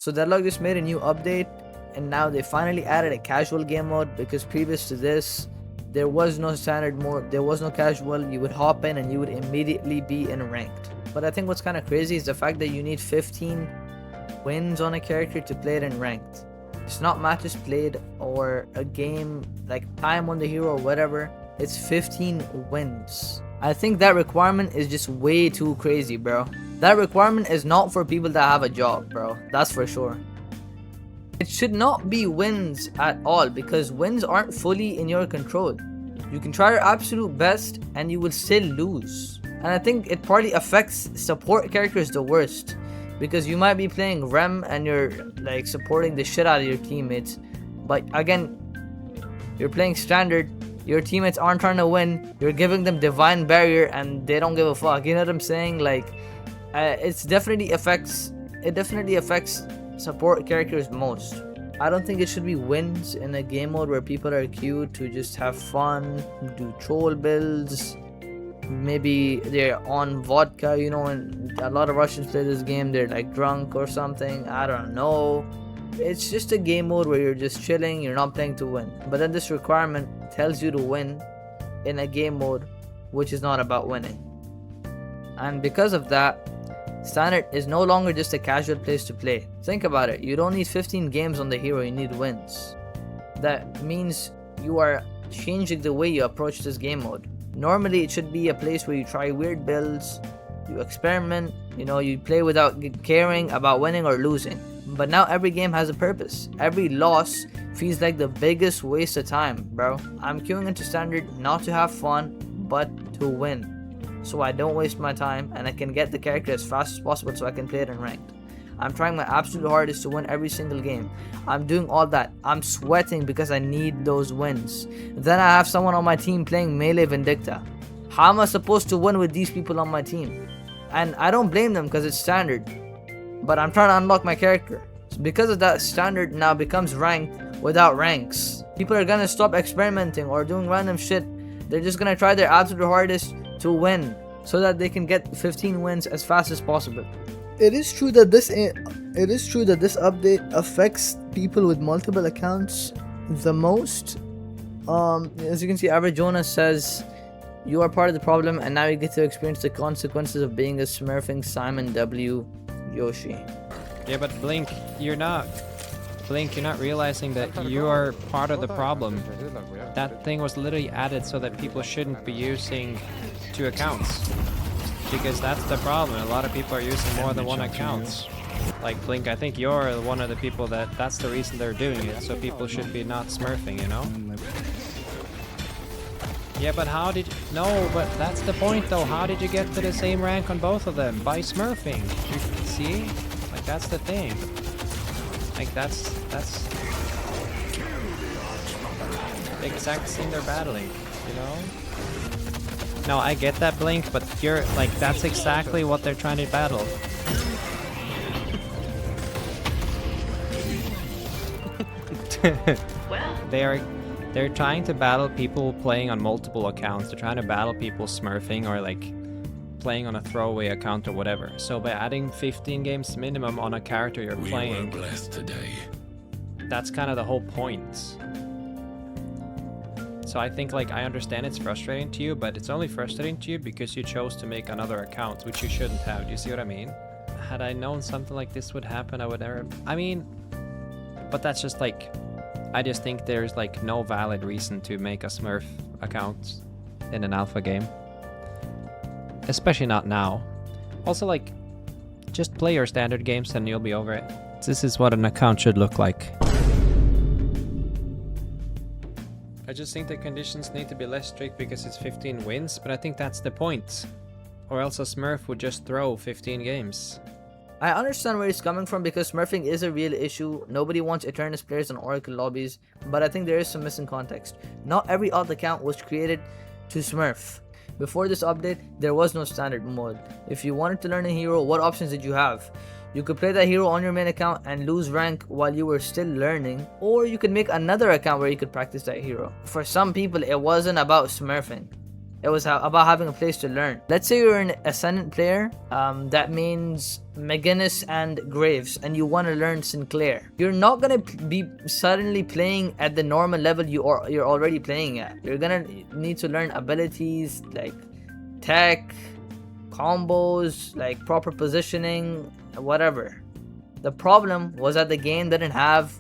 So Deadlock just made a new update, and now they finally added a casual game mode, because previous to this there was no standard mode, there was no casual. You would hop in and you would immediately be in ranked. But I think what's kind of crazy is the fact that you need 15 wins on a character to play it in ranked. It's not matches played or a game like time on the hero or whatever, it's 15 wins. I think that requirement is just way too crazy, bro. That requirement is not for people that have a job, bro, that's for sure. It should not be wins at all, because wins aren't fully in your control. You can try your absolute best and you will still lose. And I think it partly affects support characters the worst, because you might be playing Rem and you're like supporting the shit out of your teammates, but again, you're playing standard, your teammates aren't trying to win, you're giving them divine barrier and they don't give a fuck, you know what I'm saying? Like it definitely affects support characters most. I don't think it should be wins in a game mode where people are queued to just have fun, do troll builds. Maybe they're on vodka, you know, and a lot of Russians play this game, they're like drunk or something, I don't know. It's just a game mode where you're just chilling, you're not playing to win. But then this requirement tells you to win in a game mode which is not about winning. And because of that, standard is no longer just a casual place to play. Think about it, you don't need 15 games on the hero, you need wins. That means you are changing the way you approach this game mode. Normally it should be a place where you try weird builds, you experiment, you know, you play without caring about winning or losing. But now every game has a purpose. Every loss feels like the biggest waste of time, bro. I'm queuing into standard not to have fun, but to win. So I don't waste my time and I can get the character as fast as possible so I can play it in ranked. I'm trying my absolute hardest to win every single game. I'm doing all that. I'm sweating because I need those wins. Then I have someone on my team playing Melee Vindicta. How am I supposed to win with these people on my team? And I don't blame them because it's standard. But I'm trying to unlock my character. So because of that, standard now becomes ranked without ranks. People are gonna stop experimenting or doing random shit. They're just gonna try their absolute hardest to win so that they can get 15 wins as fast as possible. It is true that this update affects people with multiple accounts the most. As you can see, Average Jonas says, "You are part of the problem, and now you get to experience the consequences of being a smurfing Simon W. Yoshi." Yeah, but Blink, you're not realizing that you are part of the problem. That thing was literally added so that people shouldn't be using 2 accounts. Because that's the problem. A lot of people are using more than 1 account. Like Blink, I think you're one of the people that's the reason they're doing it. So people should be not smurfing, you know? Yeah, but how did... No, but that's the point though. How did you get to the same rank on both of them? By smurfing. You see? Like, that's the thing. Like, that's the exact thing they're battling, you know? No, I get that, Blink, but you're like, that's exactly what they're trying to battle. They're trying to battle people playing on multiple accounts. They're trying to battle people smurfing or like playing on a throwaway account or whatever. So by adding 15 games minimum on a character you're playing, that's kind of the whole point. So I think, like, I understand it's frustrating to you, but it's only frustrating to you because you chose to make another account, which you shouldn't have. Do you see what I mean? Had I known something like this would happen, I would never... I mean, but that's just like... I just think there's like no valid reason to make a Smurf account in an alpha game. Especially not now. Also, like, just play your standard games and you'll be over it. This is what an account should look like. I just think the conditions need to be less strict because it's 15 wins, but I think that's the point. Or else a Smurf would just throw 15 games. I understand where he's coming from because smurfing is a real issue. Nobody wants Eternus players in Oracle lobbies, but I think there is some missing context. Not every alt account was created to smurf. Before this update, there was no standard mode. If you wanted to learn a hero, what options did you have? You could play that hero on your main account and lose rank while you were still learning, or you could make another account where you could practice that hero. For some people, it wasn't about smurfing. It was about having a place to learn. Let's say you're an Ascendant player, that means McGinnis and Graves, and you want to learn Sinclair. You're not going to be suddenly playing at the normal level you're already playing at. You're going to need to learn abilities like tech, combos, like proper positioning, whatever. The problem was that the game didn't have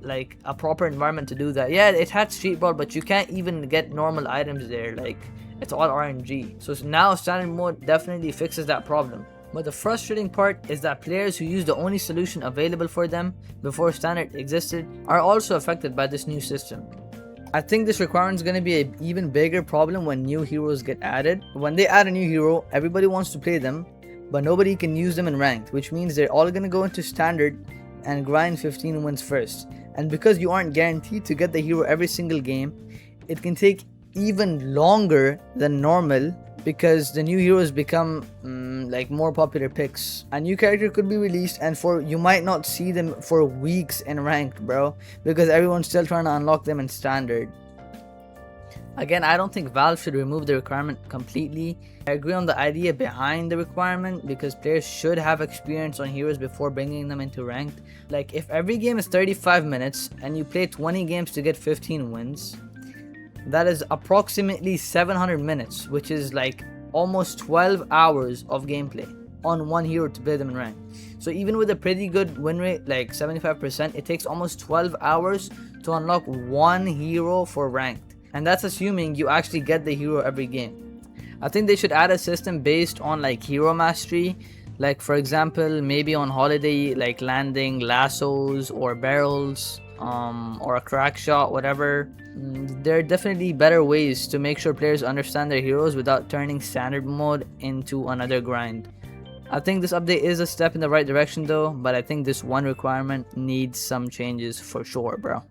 like a proper environment to do that. Yeah, it had Street Brawl, but you can't even get normal items there. Like, it's all RNG. So now standard mode definitely fixes that problem. But the frustrating part is that players who use the only solution available for them before standard existed are also affected by this new system. I think this requirement is going to be an even bigger problem when new heroes get added. When they add a new hero, everybody wants to play them, but nobody can use them in ranked, which means they're all going to go into standard and grind 15 wins first. And because you aren't guaranteed to get the hero every single game, it can take even longer than normal because the new heroes become like more popular picks. A new character could be released and you might not see them for weeks in ranked, bro, because everyone's still trying to unlock them in standard. Again, I don't think Valve should remove the requirement completely. I agree on the idea behind the requirement because players should have experience on heroes before bringing them into ranked. Like, if every game is 35 minutes and you play 20 games to get 15 wins, that is approximately 700 minutes, which is like almost 12 hours of gameplay on one hero to play them in rank. So even with a pretty good win rate, like 75%, it takes almost 12 hours to unlock one hero for ranked. And that's assuming you actually get the hero every game. I think they should add a system based on like hero mastery. Like, for example, maybe on holiday, like landing lassos or barrels, or a crack shot, whatever. There are definitely better ways to make sure players understand their heroes without turning standard mode into another grind. I think this update is a step in the right direction though, but I think this one requirement needs some changes for sure, bro.